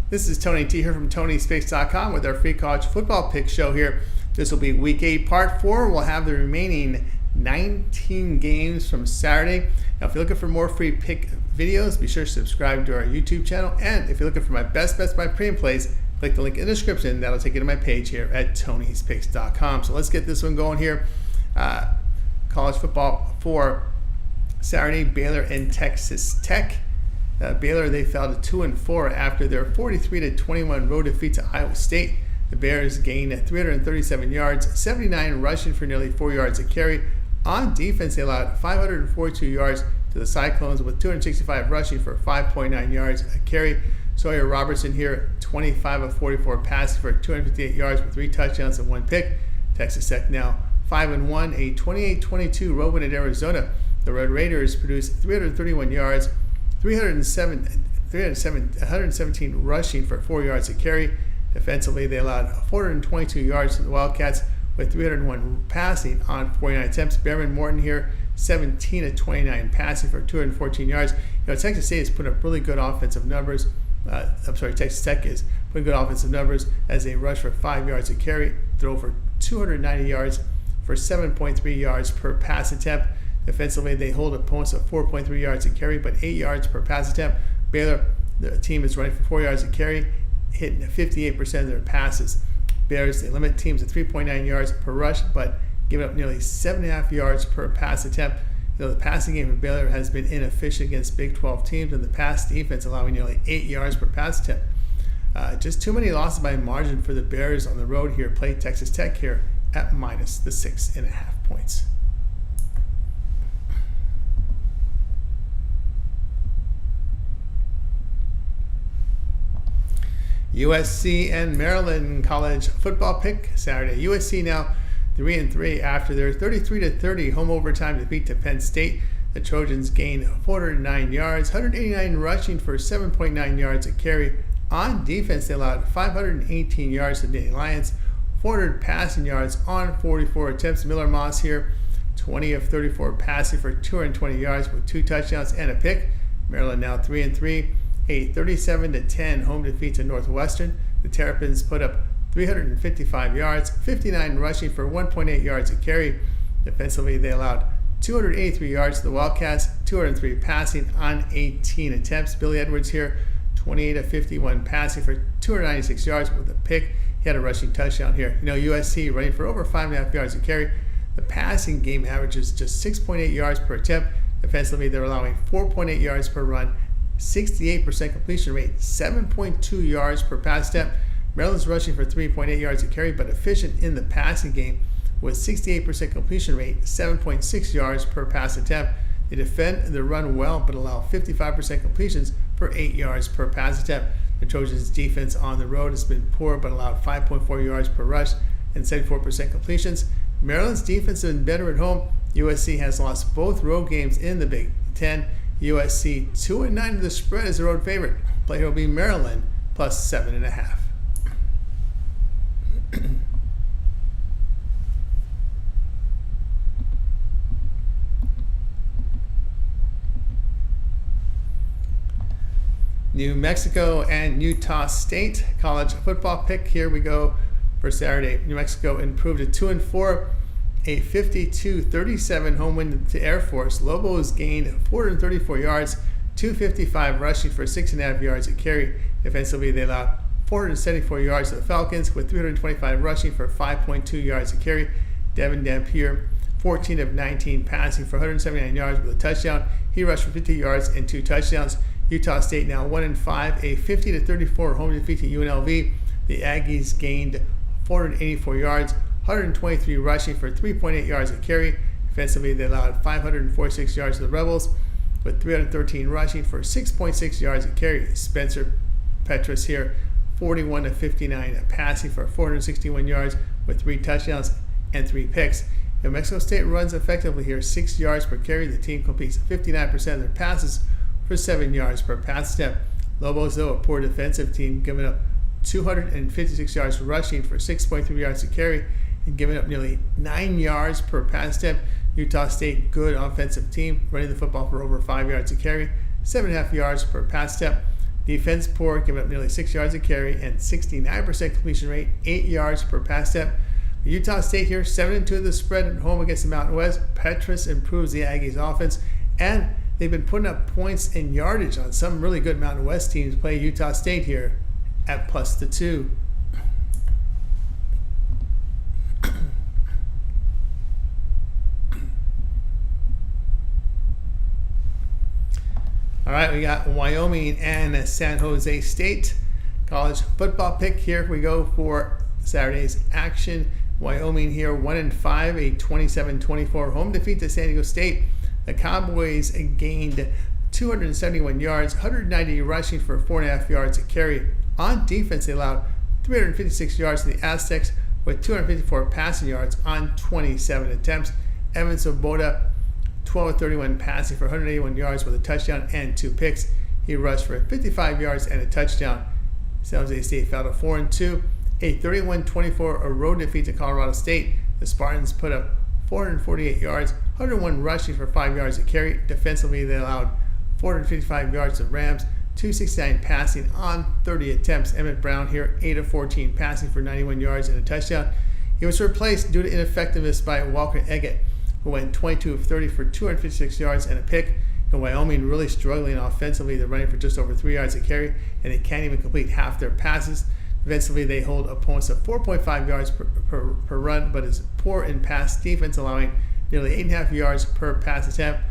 This is Tony T here from TonySpicks.com with our free college football pick show here. This will be Week 8, Part 4. We'll have the remaining 19 games from Saturday. Now, if you're looking for more free pick videos, be sure to subscribe to our YouTube channel. And if you're looking for my best bets by pre and plays, click the link in the description. That'll take you to my page here at TonySpicks.com. So let's get this one going here. College football for Saturday, Baylor and Texas Tech. Baylor, they fell to 2-4 after their 43-21 road defeat to Iowa State. The Bears gained 337 yards, 79 rushing for nearly 4 yards a carry. On defense, they allowed 542 yards to the Cyclones with 265 rushing for 5.9 yards a carry. Sawyer Robertson here, 25 of 44 passing for 258 yards with 3 touchdowns and 1 pick. Texas Tech now 5-1, a 28-22 road win at Arizona. The Red Raiders produced 331 yards, 117 rushing for 4 yards a carry. Defensively, they allowed 422 yards to the Wildcats with 301 passing on 49 attempts. Behrman Morton here, 17 of 29 passing for 214 yards. Texas State has put up really good offensive numbers. Texas Tech is putting good offensive numbers as they rush for 5 yards a carry, throw for 290 yards for 7.3 yards per pass attempt. Defensively, they hold opponents at 4.3 yards a carry, but 8 yards per pass attempt. Baylor, the team is running for 4 yards a carry, hitting 58% of their passes. Bears, they limit teams to 3.9 yards per rush, but giving up nearly 7.5 yards per pass attempt. The passing game for Baylor has been inefficient against Big 12 teams, and the pass defense allowing nearly 8 yards per pass attempt. Just too many losses by margin for the Bears on the road here. Play Texas Tech here at minus the 6.5 points. USC and Maryland college football pick Saturday. USC now 3-3 after their 33-30 home overtime defeat to Penn State. The Trojans gained 409 yards, 189 rushing for 7.9 yards a carry. On defense, they allowed 518 yards to the Nittany Lions, 400 passing yards on 44 attempts. Miller Moss here, 20 of 34 passing for 220 yards with 2 touchdowns and a pick. Maryland now 3-3. A 37-10 home defeat to Northwestern. The Terrapins put up 355 yards, 59 rushing for 1.8 yards a carry. Defensively, they allowed 283 yards to the Wildcats, 203 passing on 18 attempts. Billy Edwards here, 28 of 51 passing for 296 yards with a pick. He had a rushing touchdown here. USC running for over 5.5 yards a carry. The passing game averages just 6.8 yards per attempt. Defensively, they're allowing 4.8 yards per run, 68% completion rate, 7.2 yards per pass attempt. Maryland's rushing for 3.8 yards a carry, but efficient in the passing game with 68% completion rate, 7.6 yards per pass attempt. They defend the run well, but allow 55% completions for 8 yards per pass attempt. The Trojans' defense on the road has been poor, but allowed 5.4 yards per rush and 74% completions. Maryland's defense has been better at home. USC has lost both road games in the Big Ten. USC 2-9 to the spread is the road favorite. Play here will be Maryland plus 7.5. New Mexico and Utah State college football pick. Here we go for Saturday. New Mexico improved to 2-4. A 52-37 home win to Air Force. Lobos gained 434 yards, 255 rushing for 6.5 yards a carry. Defensively, they allowed 474 yards to the Falcons with 325 rushing for 5.2 yards a carry. Devin Dampier, 14 of 19 passing for 179 yards with a touchdown. He rushed for 50 yards and 2 touchdowns. Utah State now 1-5, a 50-34 home defeat to UNLV. The Aggies gained 484 yards, 123 rushing for 3.8 yards a carry. Defensively, they allowed 546 yards to the Rebels with 313 rushing for 6.6 yards a carry. Spencer Petras here, 41 of 59 passing for 461 yards with 3 touchdowns and 3 picks. New Mexico State runs effectively here, 6 yards per carry. The team completes 59% of their passes for 7 yards per pass attempt. Lobos, though, a poor defensive team, giving up 256 yards rushing for 6.3 yards a carry and giving up nearly 9 yards per pass attempt. Utah State, good offensive team, running the football for over 5 yards a carry, 7.5 yards per pass attempt. Defense poor, giving up nearly 6 yards a carry and 69% completion rate, 8 yards per pass attempt. Utah State here, 7-2 the spread at home against the Mountain West. Petrus improves the Aggies offense, and they've been putting up points and yardage on some really good Mountain West teams. Play Utah State here at +2. All right, we got Wyoming and San Jose State. College football pick. Here we go for Saturday's action. Wyoming here 1-5, a 27-24 home defeat to San Diego State. The Cowboys gained 271 yards, 190 rushing for 4.5 yards a carry. On defense, they allowed 356 yards to the Aztecs with 254 passing yards on 27 attempts. Evan Svoboda, 12-31 passing for 181 yards with a touchdown and 2 picks. He rushed for 55 yards and a touchdown. San Jose State fell to 4-2. A 31-24 road defeat to Colorado State. The Spartans put up 448 yards, 101 rushing for 5 yards a carry. Defensively, they allowed 455 yards to Rams, 269 passing on 30 attempts. Emmett Brown here, 8-14 passing for 91 yards and a touchdown. He was replaced due to ineffectiveness by Walker Eggett, who went 22-30 for 256 yards and a pick. And Wyoming really struggling offensively. They're running for just over 3 yards a carry, and they can't even complete half their passes. Defensively, they hold opponents at 4.5 yards per run, but is poor in pass defense, allowing nearly 8.5 yards per pass attempt.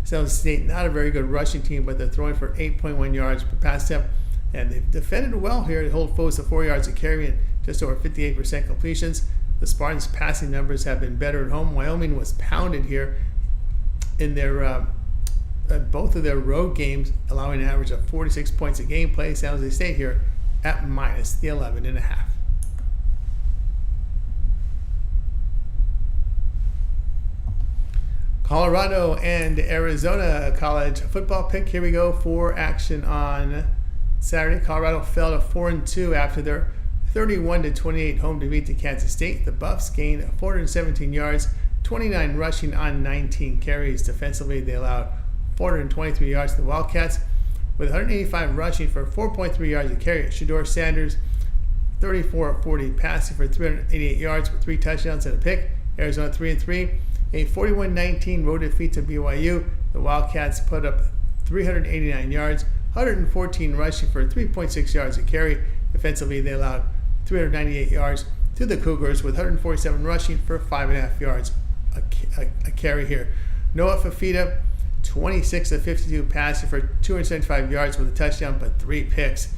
San Jose State, not a very good rushing team, but they're throwing for 8.1 yards per pass attempt. And they've defended well here. They hold foes to 4 yards a carry and just over 58% completions. The Spartans' passing numbers have been better at home. Wyoming was pounded here in their both of their road games, allowing an average of 46 points a game. Play San Jose State here at -11.5. Colorado and Arizona college football pick. Here we go for action on Saturday. Colorado fell to 4-2 after their 31-28 home defeat to Kansas State. The Buffs gained 417 yards, 29 rushing on 19 carries. Defensively, they allowed 423 yards to the Wildcats, with 185 rushing for 4.3 yards a carry. Shedeur Sanders, 34-40 passing for 388 yards with 3 touchdowns and a pick. Arizona 3-3. A 41-19 road defeat to BYU. The Wildcats put up 389 yards, 114 rushing for 3.6 yards a carry. Defensively, they allowed 398 yards to the Cougars with 147 rushing for 5.5 yards a carry here. Noah Fafita, 26-52 passing for 275 yards with a touchdown, but 3 picks.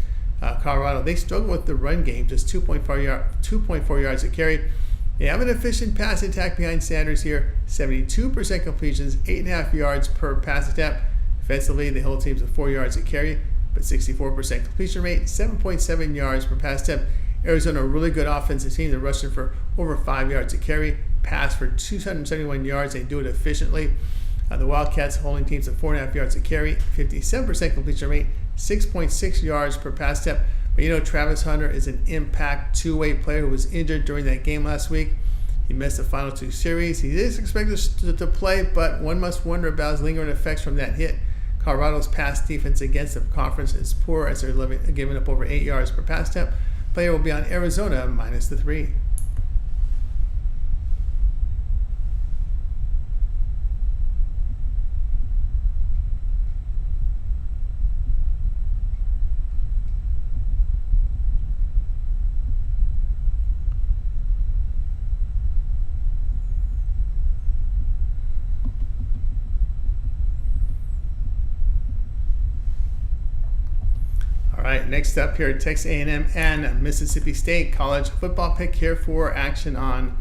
Colorado, they struggle with the run game, just 2.4 yards a carry. They have an efficient pass attack behind Sanders here, 72% completions, 8.5 yards per pass attempt. Defensively, they hold teams at 4 yards a carry, but 64% completion rate, 7.7 yards per pass attempt. Arizona, a really good offensive team. They're rushing for over 5 yards a carry, pass for 271 yards. They do it efficiently. The Wildcats holding teams at 4.5 yards a carry, 57% completion rate, 6.6 yards per pass attempt. But Travis Hunter is an impact two-way player who was injured during that game last week. He missed the final 2 series. He is expected to play, but one must wonder about his lingering effects from that hit. Colorado's pass defense against the conference is poor as they're giving up over 8 yards per pass attempt. Player will be on Arizona -3. All right, next up here, Texas A&M and Mississippi State college football pick here for action on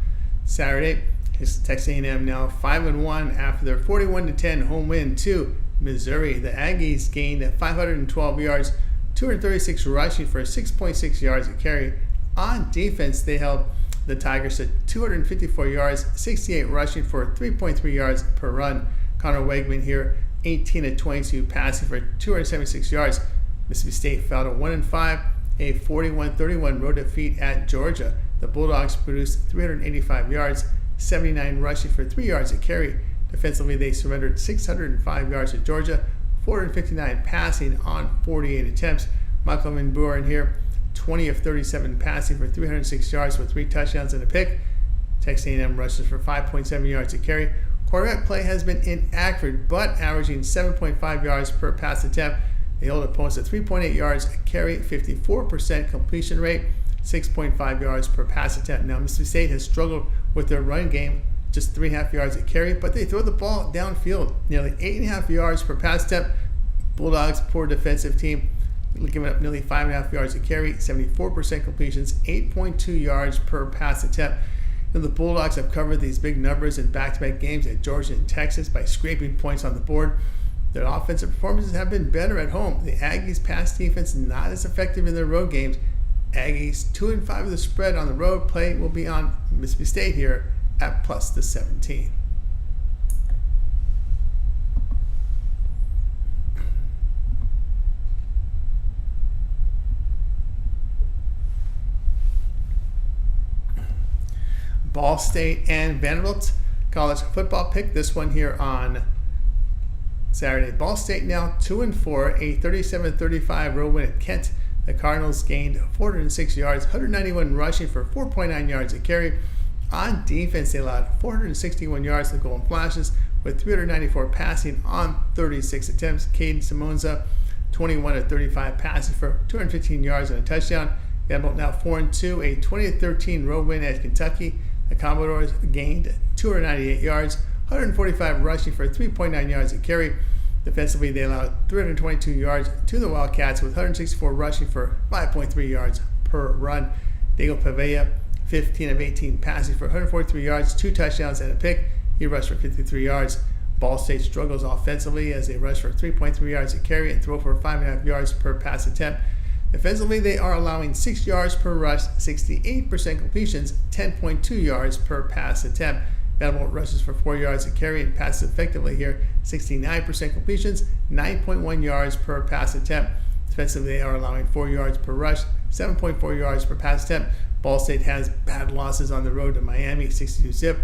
Saturday. Texas A&M now 5-1 after their 41-10 home win to Missouri. The Aggies gained 512 yards, 236 rushing for 6.6 yards a carry. On defense, they held the Tigers to 254 yards, 68 rushing for 3.3 yards per run. Connor Wegman here, 18-22 passing for 276 yards. Mississippi State fell to 1-5, a 41-31 road defeat at Georgia. The Bulldogs produced 385 yards, 79 rushing for 3 yards a carry. Defensively, they surrendered 605 yards to Georgia, 459 passing on 48 attempts. Michael Van Buren here, 20 of 37 passing for 306 yards with 3 touchdowns and a pick. Texas A&M rushes for 5.7 yards a carry. Quarterback play has been inaccurate, but averaging 7.5 yards per pass attempt. They hold opponents at 3.8 yards a carry, 54% completion rate, 6.5 yards per pass attempt. Now, Mississippi State has struggled with their run game, just 3.5 yards a carry, but they throw the ball downfield, nearly 8.5 yards per pass attempt. Bulldogs, poor defensive team, giving up nearly 5.5 yards a carry, 74% completions, 8.2 yards per pass attempt. The Bulldogs have covered these big numbers in back-to-back games at Georgia and Texas by scraping points on the board. Their offensive performances have been better at home. The Aggies' pass defense not as effective in their road games. Aggies 2-5 of the spread on the road. Play will be on Mississippi State here at plus the 17. Ball State and Vanderbilt college football pick. This one here on Saturday. Ball State now 2-4, a 37-35 road win at Kent. The Cardinals gained 406 yards, 191 rushing for 4.9 yards a carry. On defense, they allowed 461 yards to Golden Flashes with 394 passing on 36 attempts. Caden Simonza, 21 of 35 passing for 215 yards and a touchdown. Vanderbilt now 4-2, a 20-13 road win at Kentucky. The Commodores gained 298 yards, 145 rushing for 3.9 yards a carry. Defensively, they allowed 322 yards to the Wildcats with 164 rushing for 5.3 yards per run. Diego Pavea, 15 of 18 passing for 143 yards, 2 touchdowns and a pick. He rushed for 53 yards. Ball State struggles offensively as they rush for 3.3 yards a carry and throw for 5.5 yards per pass attempt. Defensively, they are allowing 6 yards per rush, 68% completions, 10.2 yards per pass attempt. Vanderbilt rushes for 4 yards a carry and passes effectively here, 69% completions, 9.1 yards per pass attempt. Defensively, they are allowing 4 yards per rush, 7.4 yards per pass attempt. Ball State has bad losses on the road to Miami, 62-zip.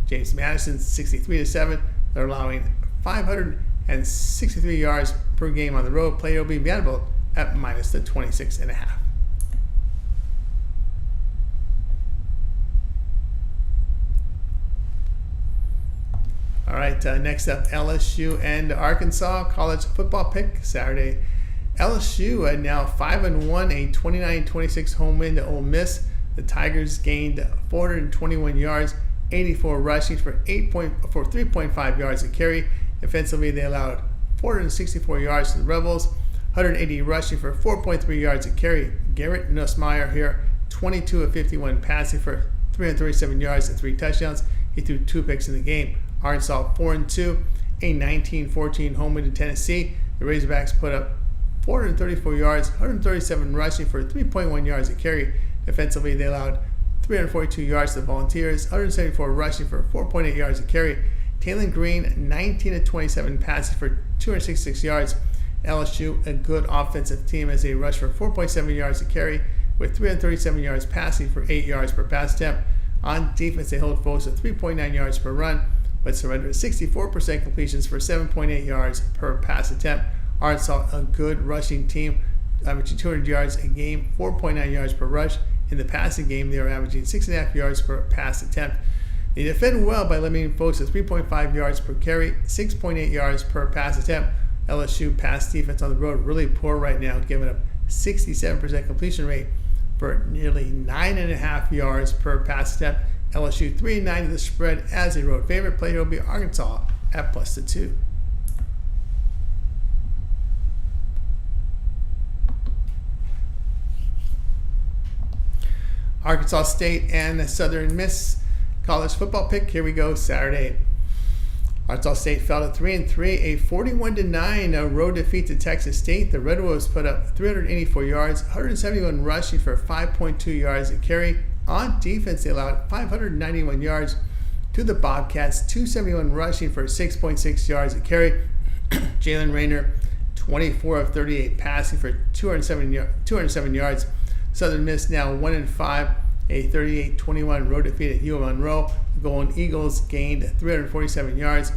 James Madison, 63-7. They're allowing 563 yards per game on the road. Play will be Vanderbilt at minus the 26.5. All right, next up, LSU and Arkansas college football pick Saturday. LSU now 5-1, a 29-26 home win to Ole Miss. The Tigers gained 421 yards, 84 rushing for 3.5 yards a carry. Defensively, they allowed 464 yards to the Rebels, 180 rushing for 4.3 yards a carry. Garrett Nussmeier here, 22 of 51 passing for 337 yards and 3 touchdowns. He threw 2 picks in the game. Arkansas 4-2, a 19-14 home win to Tennessee. The Razorbacks put up 434 yards, 137 rushing for 3.1 yards a carry. Defensively, they allowed 342 yards to the Volunteers, 174 rushing for 4.8 yards a carry. Taylon Green, 19 of 27 passing for 266 yards. LSU, a good offensive team as they rush for 4.7 yards a carry with 337 yards passing for 8 yards per pass attempt. On defense, they hold foes to 3.9 yards per run, but surrender 64% completions for 7.8 yards per pass attempt. Arkansas, a good rushing team, averaging 200 yards a game, 4.9 yards per rush. In the passing game, they are averaging 6.5 yards per pass attempt. They defend well by limiting foes to 3.5 yards per carry, 6.8 yards per pass attempt. LSU pass defense on the road really poor right now, giving up 67% completion rate for nearly 9.5 yards per pass attempt. LSU 3-9 to the spread as a road favorite. Play will be Arkansas at plus the 2. Arkansas State and Southern Miss college football pick. Here we go, Saturday. Arkansas State fell to 3-3, a 41-9 road defeat to Texas State. The Red Wolves put up 384 yards, 171 rushing for 5.2 yards a carry. On defense, they allowed 591 yards to the Bobcats, 271 rushing for 6.6 yards a carry. Jalen Rayner, 24 of 38 passing for 207 yards. Southern Miss now 1-5, a 38-21 road defeat at UM Monroe. The Golden Eagles gained 347 yards.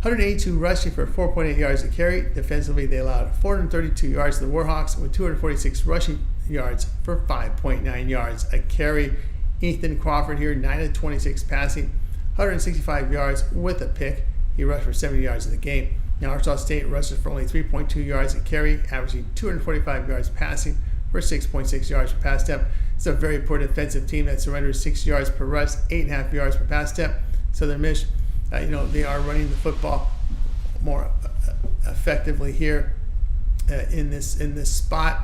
182 rushing for 4.8 yards a carry. Defensively, they allowed 432 yards to the Warhawks with 246 rushing yards for 5.9 yards a carry. Ethan Crawford here, 9 of 26 passing, 165 yards with a pick. He rushed for 70 yards in the game. Now, Arkansas State rushes for only 3.2 yards a carry, averaging 245 yards passing for 6.6 yards per pass attempt. It's a very poor defensive team that surrenders 6 yards per rush, 8.5 yards per pass attempt. Southern Miss, they are running the football more effectively here in this spot.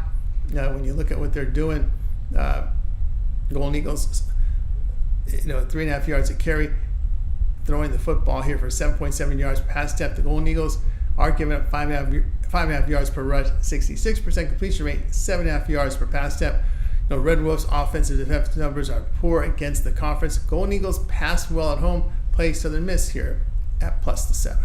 When you look at what they're doing, Golden Eagles, 3.5 yards a carry, throwing the football here for 7.7 yards per pass attempt. The Golden Eagles are giving up 5.5 yards per rush, 66% completion rate, 7.5 yards per pass attempt. Red Wolves' offensive and defensive numbers are poor against the conference. Golden Eagles pass well at home, play Southern Miss here at +7.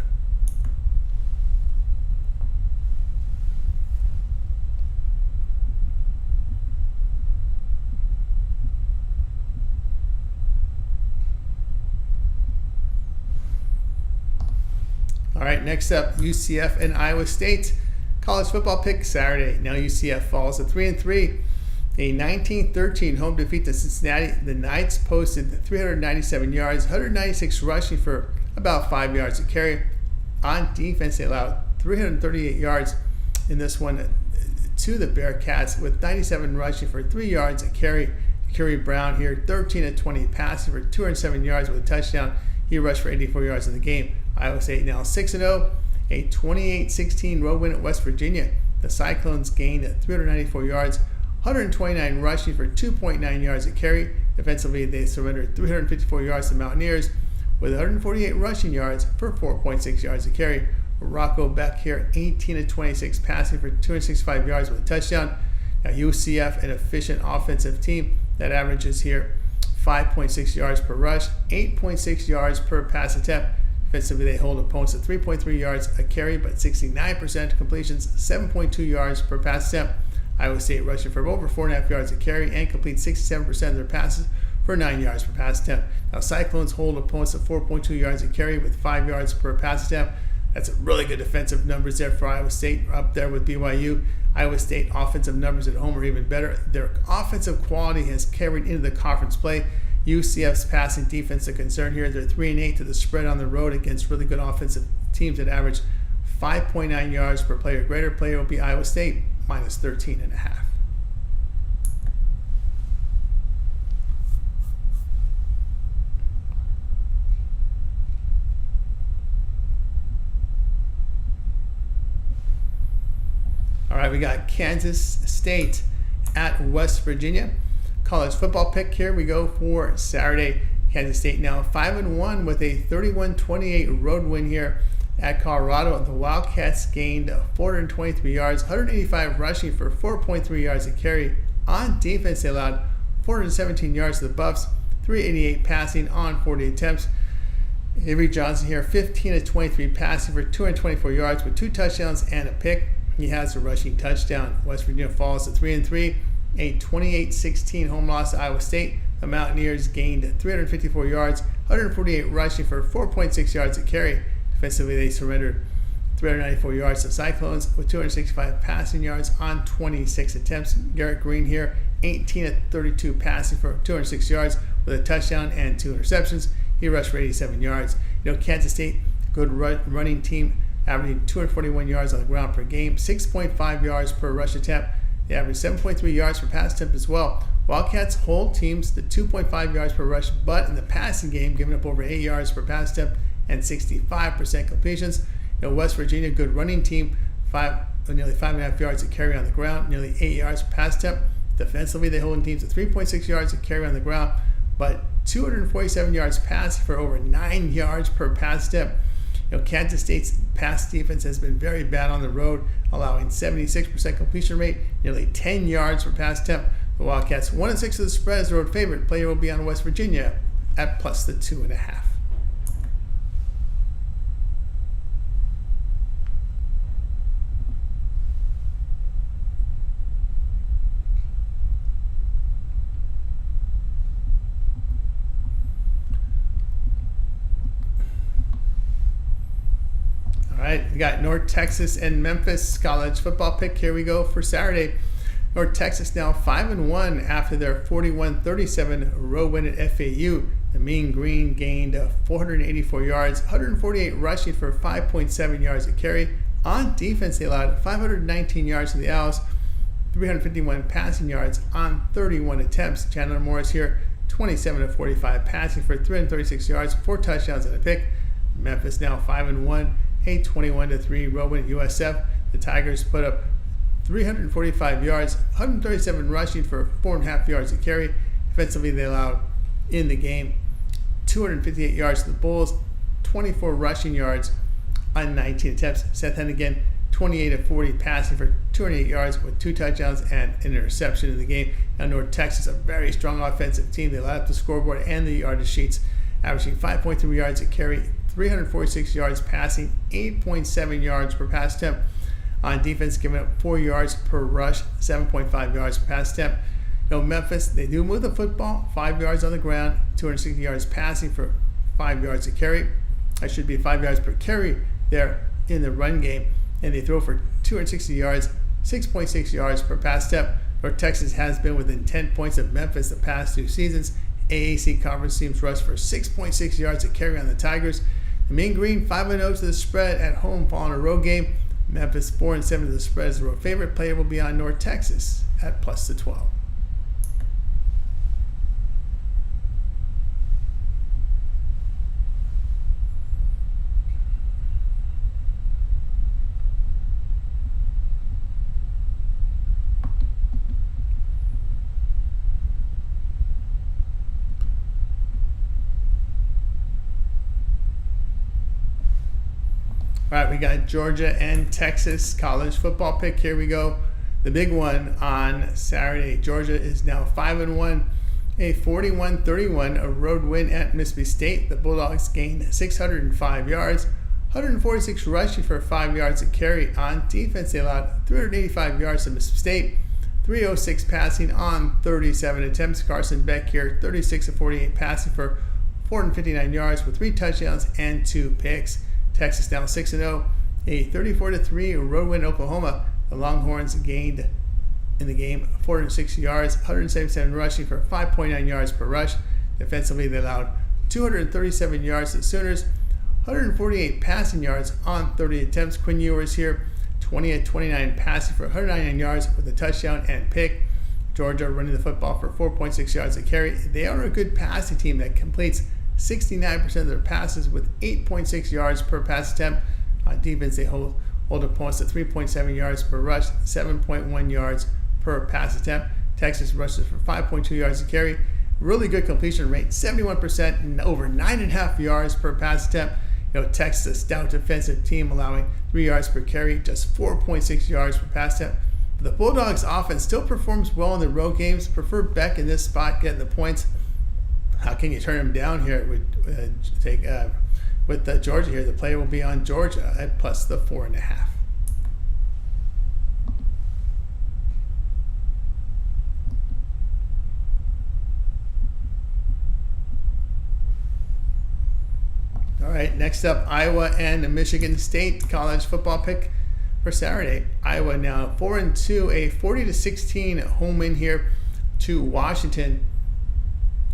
All right, next up, UCF and Iowa State. College football pick Saturday. Now UCF falls at 3-3. A 19-13 home defeat to Cincinnati. The Knights posted 397 yards, 196 rushing for about 5 yards a carry. On defense, they allowed 338 yards in this one to the Bearcats with 97 rushing for 3 yards a carry. Kerry Brown here, 13 of 20 passing for 207 yards with a touchdown. He rushed for 84 yards in the game. Iowa State now 6-0, a 28-16 road win at West Virginia. The Cyclones gained 394 yards, 129 rushing for 2.9 yards a carry. Defensively, they surrendered 354 yards to the Mountaineers with 148 rushing yards for 4.6 yards a carry. Rocco Beck here, 18 of 26 passing for 265 yards with a touchdown. Now UCF, an efficient offensive team that averages here 5.6 yards per rush, 8.6 yards per pass attempt. Defensively, they hold opponents at 3.3 yards a carry, but 69% completions, 7.2 yards per pass attempt. Iowa State rushing for over 4.5 yards a carry and complete 67% of their passes for 9 yards per pass attempt. Now, Cyclones hold opponents at 4.2 yards a carry with 5 yards per pass attempt. That's a really good defensive numbers there for Iowa State, up there with BYU. Iowa State offensive numbers at home are even better. Their offensive quality has carried into the conference play. UCF's passing defense a concern here. They're 3-8 to the spread on the road against really good offensive teams that average 5.9 yards per player. Greater player will be Iowa State, -13.5. All right, we got Kansas State at West Virginia. College football pick here we go for Saturday. Kansas State now 5-1 with a 31-28 road win here at Colorado. The Wildcats gained 423 yards, 185 rushing for 4.3 yards a carry. On defense, they allowed 417 yards to the Buffs, 388 passing on 40 attempts. Avery Johnson here, 15 of 23 passing for 224 yards with 2 touchdowns and a pick. He has a rushing touchdown. West Virginia falls to 3-3. A 28-16 home loss to Iowa State. The Mountaineers gained 354 yards, 148 rushing for 4.6 yards a carry. Defensively, they surrendered 394 yards to Cyclones with 265 passing yards on 26 attempts. Garrett Green here, 18 of 32 passing for 206 yards with a touchdown and 2 interceptions. He rushed for 87 yards. Kansas State, good running team, averaging 241 yards on the ground per game, 6.5 yards per rush attempt. They average 7.3 yards per pass attempt as well. Wildcats hold teams to 2.5 yards per rush, but in the passing game, giving up over 8 yards per pass attempt and 65% completions. West Virginia, good running team, nearly 5.5 yards to carry on the ground, nearly 8 yards per pass attempt. Defensively, they hold teams to 3.6 yards to carry on the ground, but 247 yards passing for over 9 yards per pass attempt. Kansas State's pass defense has been very bad on the road, allowing 76% completion rate, nearly 10 yards per pass attempt. The Wildcats 1-6 of the spread as the road favorite. Player will be on West Virginia at +2.5. got North Texas and Memphis college football pick. Here we go for Saturday. North Texas now 5-1 after their 41-37 road win at FAU. The Mean Green gained 484 yards, 148 rushing for 5.7 yards a carry. On defense, they allowed 519 yards to the Owls, 351 passing yards on 31 attempts. Chandler Morris here, 27-45 passing for 336 yards, 4 touchdowns and a pick. Memphis now 5-1, a 21-3 road win at USF. The Tigers put up 345 yards, 137 rushing for 4.5 yards a carry. Defensively, they allowed in the game 258 yards to the Bulls, 24 rushing yards on 19 attempts. Seth Hennigan, 28-40 passing for 208 yards with 2 touchdowns and an interception in the game. Now North Texas, a very strong offensive team. They allowed up the scoreboard and the yardage sheets, averaging 5.3 yards a carry, 346 yards passing, 8.7 yards per pass attempt. On defense, giving up 4 yards per rush, 7.5 yards per pass attempt. Memphis, they do move the football, 5 yards on the ground, 260 yards passing for 5 yards a carry. That should be 5 yards per carry there in the run game. And they throw for 260 yards, 6.6 yards per pass attempt. North Texas has been within 10 points of Memphis the past 2 seasons. AAC conference teams rushed for 6.6 yards a carry on the Tigers. The Mean Green 5-0 to the spread at home following a road game. Memphis 4-7 to the spread as the road favorite. Player will be on North Texas at +12. All right, we got Georgia and Texas college football pick. Here we go. The big one on Saturday. Georgia is now 5-1, a 41-31 road win at Mississippi State. The Bulldogs gained 605 yards, 146 rushing for 5 yards a carry. On defense, they allowed 385 yards to Mississippi State, 306 passing on 37 attempts. Carson Beck here, 36-48 passing for 459 yards with 3 touchdowns and 2 picks. Texas now 6-0, a 34-3 road win in Oklahoma. The Longhorns gained in the game 460 yards, 177 rushing for 5.9 yards per rush. Defensively, they allowed 237 yards to the Sooners, 148 passing yards on 30 attempts. Quinn Ewers here, 20-29 passing for 199 yards with a touchdown and pick. Georgia running the football for 4.6 yards a carry. They are a good passing team that completes 69% of their passes with 8.6 yards per pass attempt. On defense, they hold opponents to 3.7 yards per rush, 7.1 yards per pass attempt. Texas rushes for 5.2 yards a carry. Really good completion rate, 71% and over 9.5 yards per pass attempt. Texas, a stout defensive team, allowing 3 yards per carry, just 4.6 yards per pass attempt. The Bulldogs offense still performs well in the road games. Prefer Beck in this spot, getting the points. How can you turn him down here? With Georgia here, the player will be on Georgia at +4.5. All right, next up, Iowa and Michigan State college football pick for Saturday. Iowa now 4-2, a 40-16 home win here to Washington.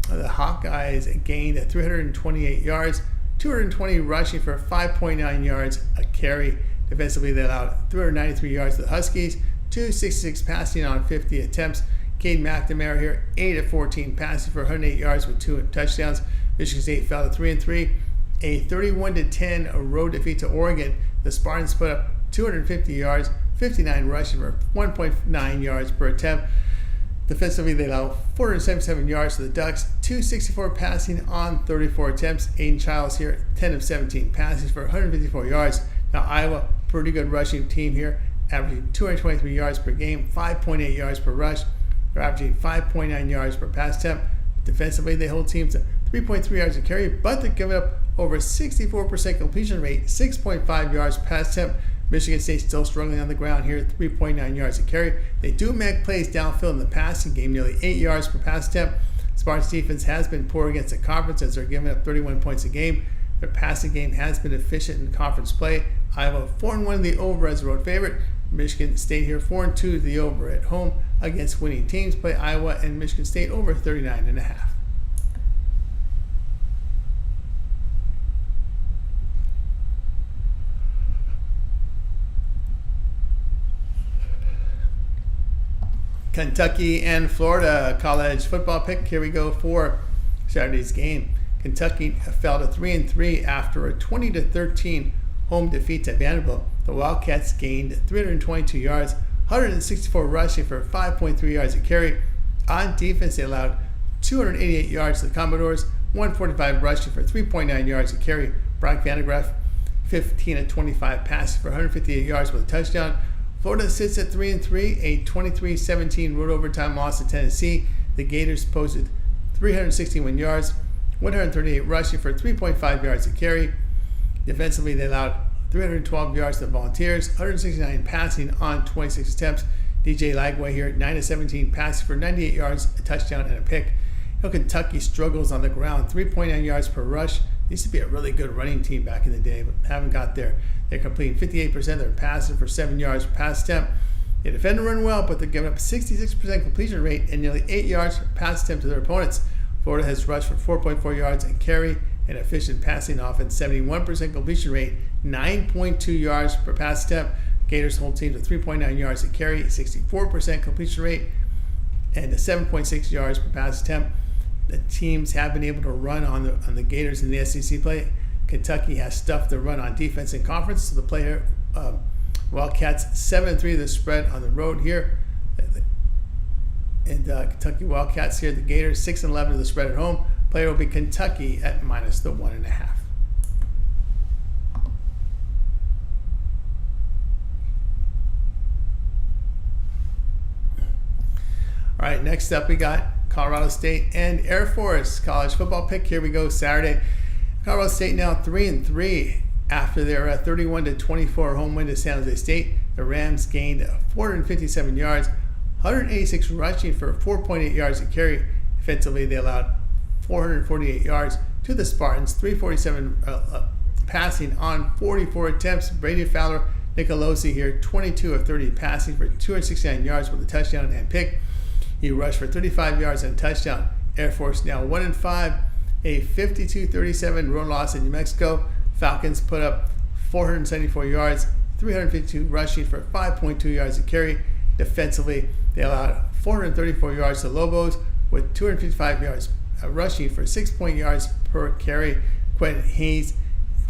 The Hawkeyes gained 328 yards, 220 rushing for 5.9 yards a carry. Defensively, they allowed 393 yards to the Huskies, 266 passing on 50 attempts. Cade McNamara here, 8-14 passing for 108 yards with 2 touchdowns. Michigan State fell to 3-3, a 31-10 road defeat to Oregon. The Spartans put up 250 yards, 59 rushing for 1.9 yards per attempt. Defensively, they allow 477 yards to the Ducks, 264 passing on 34 attempts. Aiden Childs here, 10-17 passes for 154 yards. Now Iowa, pretty good rushing team here, averaging 223 yards per game, 5.8 yards per rush. They're averaging 5.9 yards per pass attempt. Defensively, they hold teams to 3.3 yards a carry, but they're giving up over 64% completion rate, 6.5 yards per pass attempt. Michigan State still struggling on the ground here, 3.9 yards a carry. They do make plays downfield in the passing game, nearly 8 yards per pass attempt. Spartans defense has been poor against the conference as they're giving up 31 points a game. Their passing game has been efficient in conference play. Iowa 4-1 in the over as a road favorite. Michigan State here 4-2 the over at home against winning teams. Play Iowa and Michigan State over 39.5. Kentucky and Florida college football pick. Here we go for Saturday's game. Kentucky fell to 3-3 after a 20-13 home defeat to Vanderbilt. The Wildcats gained 322 yards, 164 rushing for 5.3 yards a carry. On defense, they allowed 288 yards to the Commodores, 145 rushing for 3.9 yards a carry. Brock Vandergraff, 15-25 passing for 158 yards with a touchdown. Florida sits at 3-3, a 23-17 road overtime loss to Tennessee. The Gators posted 361 yards, 138 rushing for 3.5 yards a carry. Defensively, they allowed 312 yards to the Volunteers, 169 passing on 26 attempts. DJ Lagway here, 9-17 passing for 98 yards, a touchdown, and a pick. Kentucky struggles on the ground, 3.9 yards per rush. Used to be a really good running team back in the day, but haven't got there. They're completing 58% of their passes for 7 yards per pass attempt. They defend and run well, but they're giving up a 66% completion rate and nearly 8 yards per pass attempt to their opponents. Florida has rushed for 4.4 yards and carry an efficient passing offense, 71% completion rate, 9.2 yards per pass attempt. Gators hold teams to 3.9 yards a carry, 64% completion rate, and 7.6 yards per pass attempt. The teams have been able to run on the Gators in the SEC play. Kentucky has stuffed the run on defense in conference, so the player Wildcats 7-3 the spread on the road here. And Kentucky Wildcats here, the Gators 6-11 the spread at home. Player will be Kentucky at minus the 1.5. All right, next up we got Colorado State and Air Force college football pick. Here we go Saturday. Colorado State now 3-3 after their 31-24 home win to San Jose State. The Rams gained 457 yards, 186 rushing for 4.8 yards a carry. Defensively, they allowed 448 yards to the Spartans, 347 passing on 44 attempts. Brady Fowler Nicolosi here, 22 of 30 passing for 269 yards with a touchdown and pick. He rushed for 35 yards and a touchdown. Air Force now 1-5, a 52-37 road loss in New Mexico. Falcons put up 474 yards, 352 rushing for 5.2 yards a carry. Defensively, they allowed 434 yards to Lobos with 255 yards rushing for 6 yards per carry. Quentin Hayes,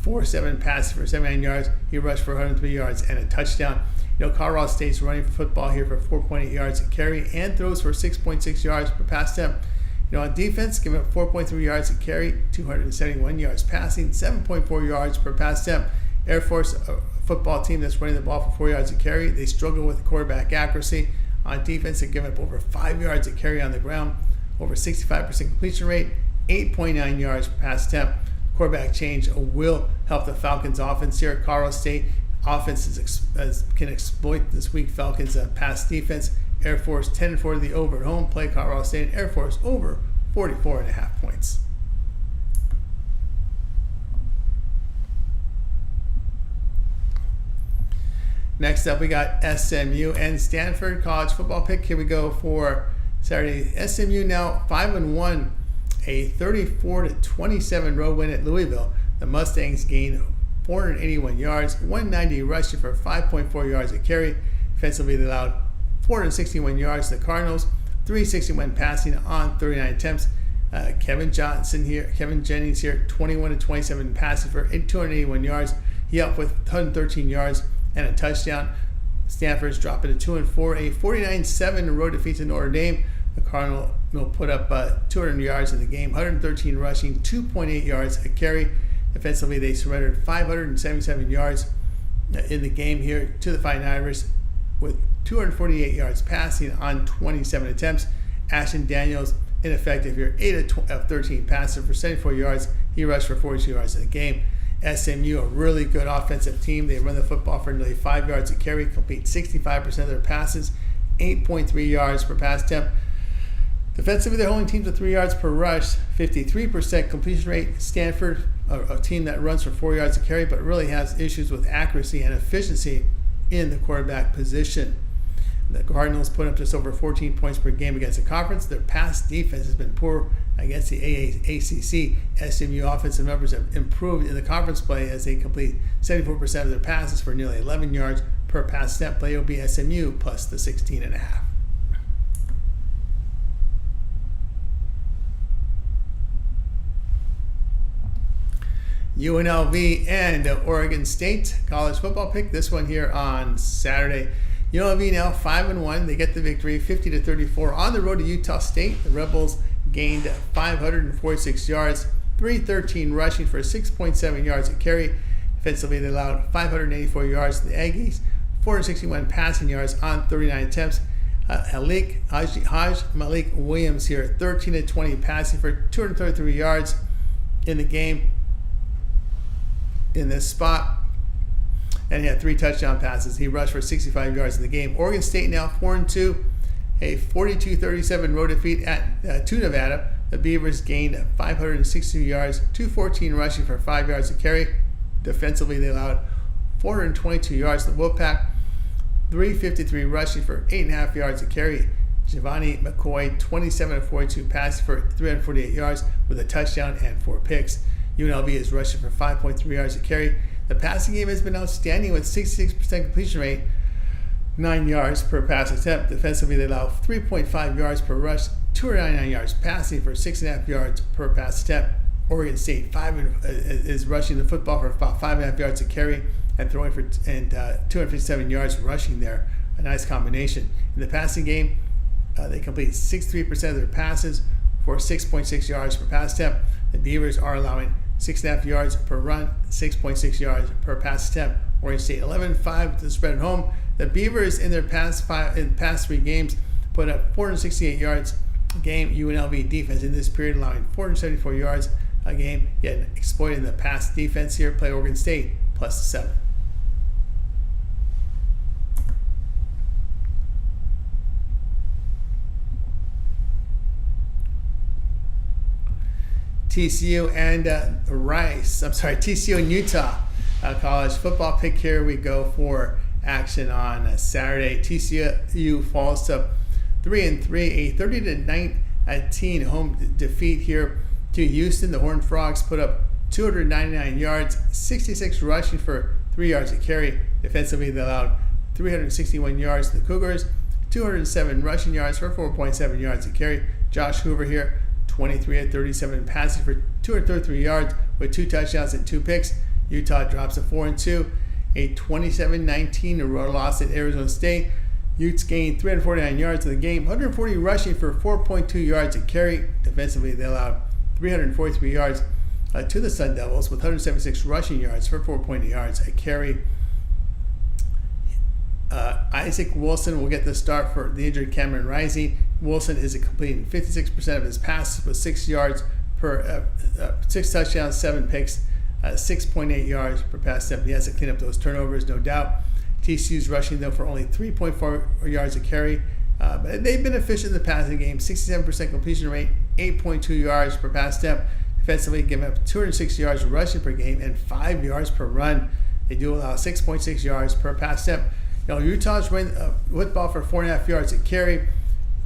4-7 passes for 79 yards. He rushed for 103 yards and a touchdown. Colorado State's running football here for 4.8 yards a carry and throws for 6.6 yards per pass attempt. On defense, giving up 4.3 yards a carry, 271 yards passing, 7.4 yards per pass attempt. Air Force, a football team that's running the ball for 4 yards a carry, they struggle with quarterback accuracy. On defense, they're giving up over 5 yards a carry on the ground, over 65% completion rate, 8.9 yards per pass attempt. Quarterback change will help the Falcons offense here. Colorado State offense can exploit this weak Falcons pass defense. Air Force 10-4 to the over at home. Play Colorado State and Air Force over 44.5 points. Next up, we got SMU and Stanford college football pick. Here we go for Saturday. SMU now 5-1, a 34-27 road win at Louisville. The Mustangs gained 481 yards, 190 rushing for 5.4 yards a carry. Defensively, they allowed 461 yards to the Cardinals, 361 passing on 39 attempts. Kevin Jennings here, 21-27 passing for 281 yards. He up with 113 yards and a touchdown. Stanford's dropping to 2-4, a 49-7 road defeat to Notre Dame. The Cardinals put up 200 yards in the game, 113 rushing, 2.8 yards a carry. Defensively, they surrendered 577 yards in the game here to the Fighting Irish with 248 yards passing on 27 attempts. Ashton Daniels, ineffective here, 8 of 13 passing for 74 yards. He rushed for 42 yards in the game. SMU, a really good offensive team. They run the football for nearly 5 yards a carry, complete 65% of their passes, 8.3 yards per pass attempt. Defensively, they're holding teams to 3 yards per rush, 53% completion rate. Stanford, a team that runs for 4 yards a carry, but really has issues with accuracy and efficiency in the quarterback position. The Cardinals put up just over 14 points per game against the conference. Their pass defense has been poor against the ACC. SMU offensive numbers have improved in the conference play as they complete 74% of their passes for nearly 11 yards per pass attempt. Play will be SMU plus the 16.5. UNLV and Oregon State college football pick. This one here on Saturday. UNLV now 5-1. They get the victory 50-34 on the road to Utah State. The Rebels gained 546 yards, 313 rushing for 6.7 yards a carry. Defensively, they allowed 584 yards to the Aggies, 461 passing yards on 39 attempts. Haj Malik Williams here, 13-20 passing for 233 yards in the game in this spot. And he had 3 touchdown passes. He rushed for 65 yards in the game. Oregon State now 4-2, a 42-37 road defeat to Nevada. The Beavers gained 562 yards, 214 rushing for 5 yards a carry. Defensively, they allowed 422 yards to the Wolfpack, 353 rushing for 8.5 yards a carry. Giovanni McCoy, 27-42 passing for 348 yards with a touchdown and 4 picks. UNLV is rushing for 5.3 yards a carry. The passing game has been outstanding with 66% completion rate, 9 yards per pass attempt. Defensively, they allow 3.5 yards per rush, 299 yards passing for 6.5 yards per pass attempt. Oregon State is rushing the football for about 5.5 yards a carry and throwing for 257 yards rushing there. A nice combination. In the passing game, they complete 63% of their passes for 6.6 yards per pass attempt. The Beavers are allowing 6.5 yards per run, 6.6 yards per pass attempt. Oregon State 11-5 with the spread at home. The Beavers in their past 3 games put up 468 yards a game. UNLV defense in this period allowing 474 yards a game, yet exploiting the pass defense here. Play Oregon State plus 7. TCU and TCU and Utah college football pick. Here we go for action on Saturday. TCU falls to 3-3, a 30-19 home defeat here to Houston. The Horned Frogs put up 299 yards, 66 rushing for 3 yards a carry. Defensively, they allowed 361 yards to the Cougars, 207 rushing yards for 4.7 yards a carry. Josh Hoover here, 23-37 passing for 233 yards with 2 touchdowns and 2 picks. Utah drops to 4-2, a 27-19 road loss at Arizona State. Utes gained 349 yards in the game, 140 rushing for 4.2 yards a carry. Defensively, they allowed 343 yards to the Sun Devils with 176 rushing yards for 4.8 yards a carry. Isaac Wilson will get the start for the injured Cameron Rising. Wilson is completing 56% of his passes with 6 yards per 6 touchdowns, 7 picks, 6.8 yards per pass attempt. He has to clean up those turnovers, no doubt. TCU's rushing though for only 3.4 yards a carry, but they've been efficient in the passing game. 67% completion rate, 8.2 yards per pass attempt. Defensively, giving up 206 yards rushing per game and 5 yards per run. They do allow 6.6 yards per pass attempt. Utah's running football for 4.5 yards a carry,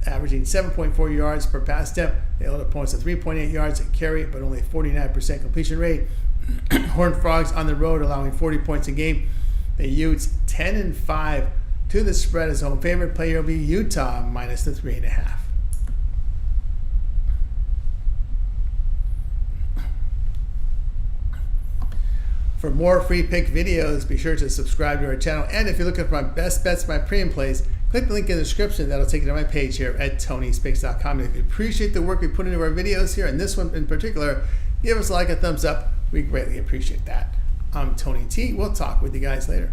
averaging 7.4 yards per pass attempt. They hold opponents to 3.8 yards a carry, but only 49% completion rate. Horned Frogs on the road, allowing 40 points a game. The Utes 10-5 to the spread as home favorite. Player will be Utah minus the 3.5. For more free pick videos, be sure to subscribe to our channel. And if you're looking for my best bets, my pre and plays, click the link in the description. That'll take you to my page here at TonySpicks.com. If you appreciate the work we put into our videos here, and this one in particular, give us a thumbs up. We greatly appreciate that. I'm Tony T. We'll talk with you guys later.